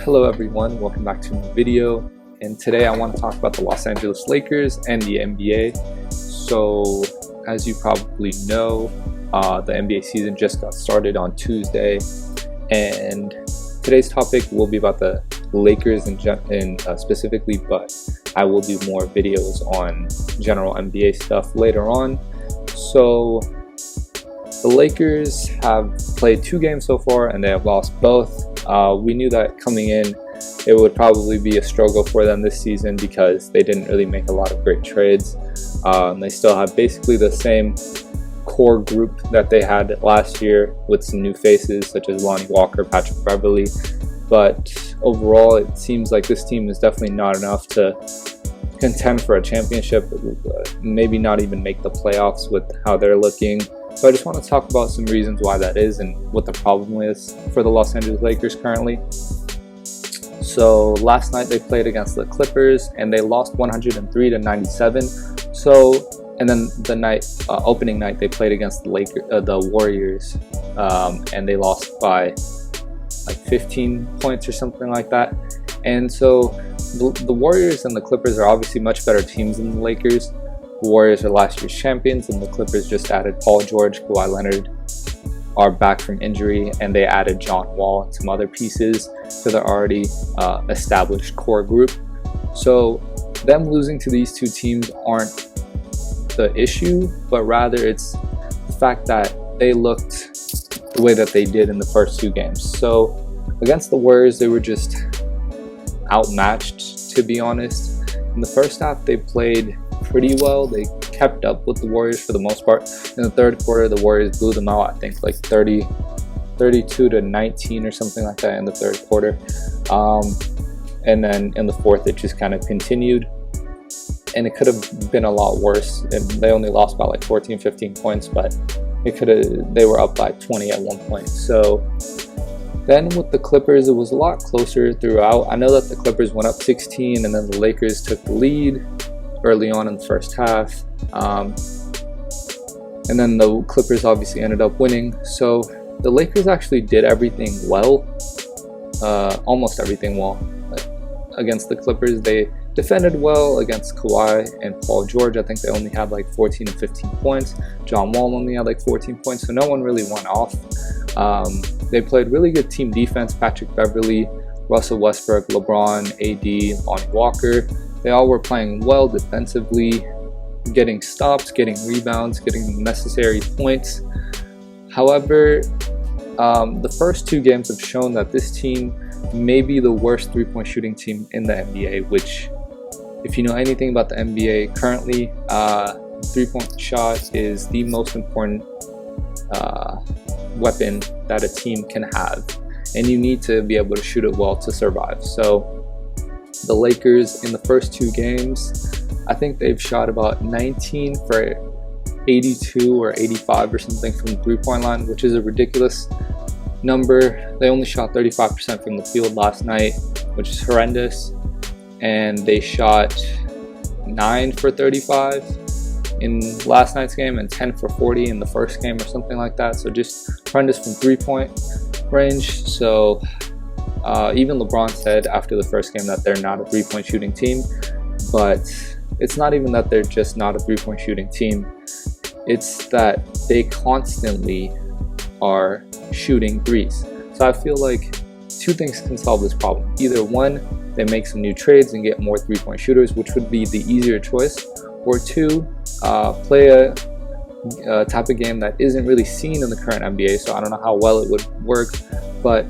Hello everyone, welcome back to my video, and today I want to talk about the Los Angeles Lakers and the NBA. So as you probably know, the NBA season just got started on Tuesday, and today's topic will be about the Lakers specifically, but I will do more videos on general NBA stuff later on. So the Lakers have played 2 games so far and they have lost both. We knew that coming in it would probably be a struggle for them this season because they didn't really make a lot of great trades. They still have basically the same core group that they had last year with some new faces such as Lonnie Walker, Patrick Beverley, but overall it seems like this team is definitely not enough to contend for a championship, maybe not even make the playoffs with how they're looking. So I just want to talk about some reasons why that is and what the problem is for the Los Angeles Lakers currently. So last night they played against the Clippers and they lost 103-97. So, and then the opening night they played against the Warriors, and they lost by like 15 points or something like that. And so the Warriors and the Clippers are obviously much better teams than the Lakers. The Warriors are last year's champions, and the Clippers just added Paul George, Kawhi Leonard are back from injury, and they added John Wall and some other pieces to their already established core group. So them losing to these two teams aren't the issue, but rather it's the fact that they looked the way that they did in the first 2 games. So against the Warriors, they were just outmatched, to be honest. In the first half, they played pretty well. They kept up with the Warriors for the most part. In the third quarter, the Warriors blew them out, I think like 32-19 or something like that in the third quarter. And then in the fourth, it just kind of continued. And it could have been a lot worse. And they only lost by like 14-15 points, but they were up by 20 at one point. So then with the Clippers, it was a lot closer throughout. I know that the Clippers went up 16 and then the Lakers took the lead early on in the first half. And then the Clippers obviously ended up winning. So the Lakers actually did everything well, almost everything well against the Clippers. They defended well against Kawhi and Paul George. I think they only had like 14 and 15 points. John Wall only had like 14 points, so no one really went off. They played really good team defense. Patrick Beverley, Russell Westbrook, LeBron, AD, Lonnie Walker, they all were playing well defensively, getting stops, getting rebounds, getting necessary points. However, the first 2 games have shown that this team may be the worst 3-point shooting team in the NBA, which, if you know anything about the NBA currently, 3-point shot is the most important weapon that a team can have, and you need to be able to shoot it well to survive. So the Lakers in the first 2 games, I think they've shot about 19 for 82 or 85 or something from the 3-point line, which is a ridiculous number. They only shot 35% from the field last night, which is horrendous. And they shot 9 for 35 in last night's game and 10 for 40 in the first game or something like that. So just horrendous from 3-point range. So even LeBron said after the first game that they're not a 3-point shooting team, but it's not even that they're just not a 3-point shooting team. It's that they constantly are shooting threes. So I feel like 2 things can solve this problem. Either 1, they make some new trades and get more 3-point shooters, which would be the easier choice, or 2, play a type of game that isn't really seen in the current NBA. So I don't know how well it would work, but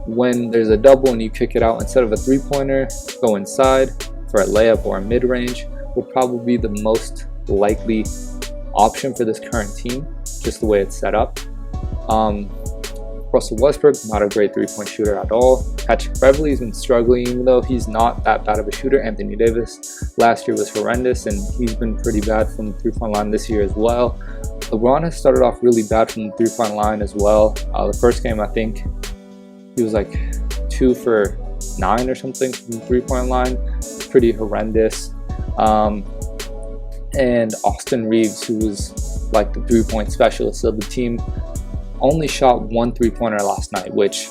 when there's a double and you kick it out, instead of a 3-pointer, go inside for a layup or a mid-range would probably be the most likely option for this current team, just the way it's set up. Russell Westbrook, not a great 3-point shooter at all. Patrick Beverley's been struggling, even though he's not that bad of a shooter. Anthony Davis last year was horrendous, and he's been pretty bad from the 3-point line this year as well. LeBron has started off really bad from the 3-point line as well. The first game, I think he was like 2 for 9 or something from the 3-point line. Pretty horrendous. And Austin Reeves, who was like the 3-point specialist of the team, only shot 1 3-pointer last night, which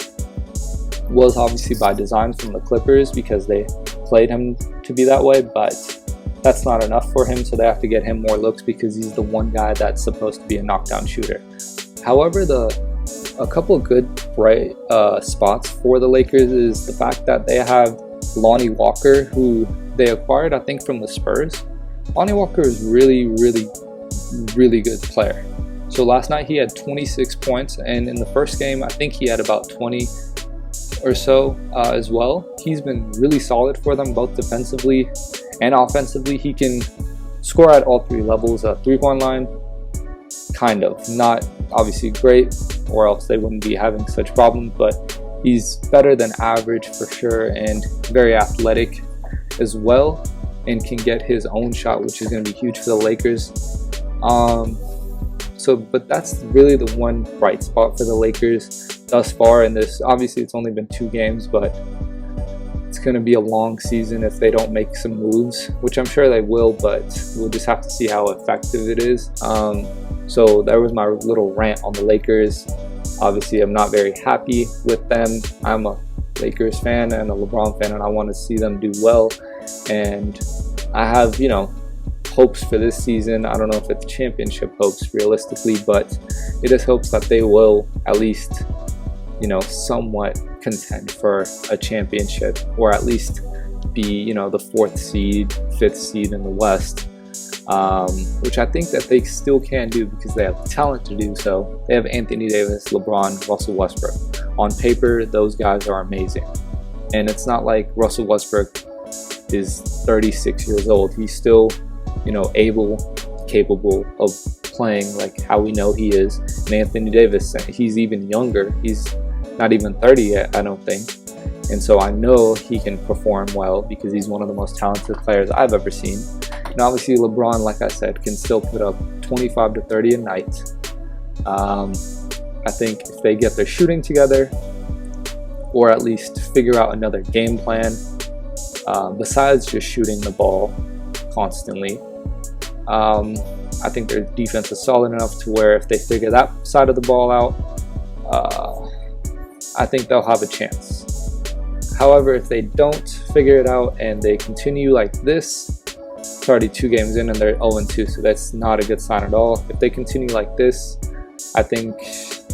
was obviously by design from the Clippers because they played him to be that way, but that's not enough for him, so they have to get him more looks because he's the one guy that's supposed to be a knockdown shooter. However, a couple of good bright spots for the Lakers is the fact that they have Lonnie Walker, who they acquired, I think, from the Spurs. Lonnie Walker is really good player. So last night he had 26 points, and in the first game I think he had about 20 or so as well. He's been really solid for them, both defensively and offensively. He can score at all three levels. Three-point line, kind of. Not obviously great, or else they wouldn't be having such problems, but he's better than average for sure, and very athletic as well, and can get his own shot, which is going to be huge for the Lakers. But that's really the one bright spot for the Lakers thus far in this. Obviously, it's only been 2 games, but it's going to be a long season if they don't make some moves, which I'm sure they will, but we'll just have to see how effective it is. So that was my little rant on the Lakers. Obviously, I'm not very happy with them. I'm a Lakers fan and a LeBron fan, and I want to see them do well. And I have, hopes for this season. I don't know if it's championship hopes realistically, but it is hopes that they will at least, somewhat contend for a championship, or at least be, the 4th seed, 5th seed in the West, which I think that they still can do because they have the talent to do so. They have Anthony Davis, LeBron, Russell Westbrook. On paper, those guys are amazing. And it's not like Russell Westbrook is 36 years old. He's still capable of playing like how we know he is. And Anthony Davis, he's even younger. He's not even 30 yet, I don't think. And so I know he can perform well because he's one of the most talented players I've ever seen. And obviously LeBron, like I said, can still put up 25 to 30 a night. I think if they get their shooting together, or at least figure out another game plan, besides just shooting the ball constantly, I think their defense is solid enough to where if they figure that side of the ball out, I think they'll have a chance. However, if they don't figure it out and they continue like this, it's already 2 games in and they're 0-2, so that's not a good sign at all. If they continue like this, I think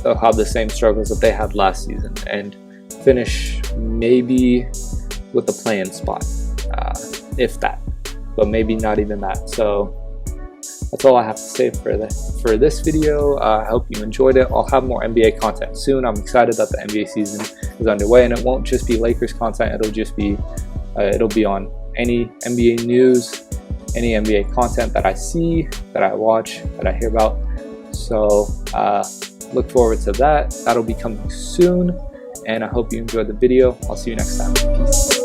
they'll have the same struggles that they had last season and finish maybe with the play-in spot, if that, but maybe not even that. So that's all I have to say for this video. I hope you enjoyed it. I'll have more NBA content soon. I'm excited that the NBA season is underway, and it won't just be Lakers content. It'll just be it'll be on any NBA news, any NBA content that I see, that I watch, that I hear about. So look forward to that. That'll be coming soon, and I hope you enjoyed the video. I'll see you next time. Peace.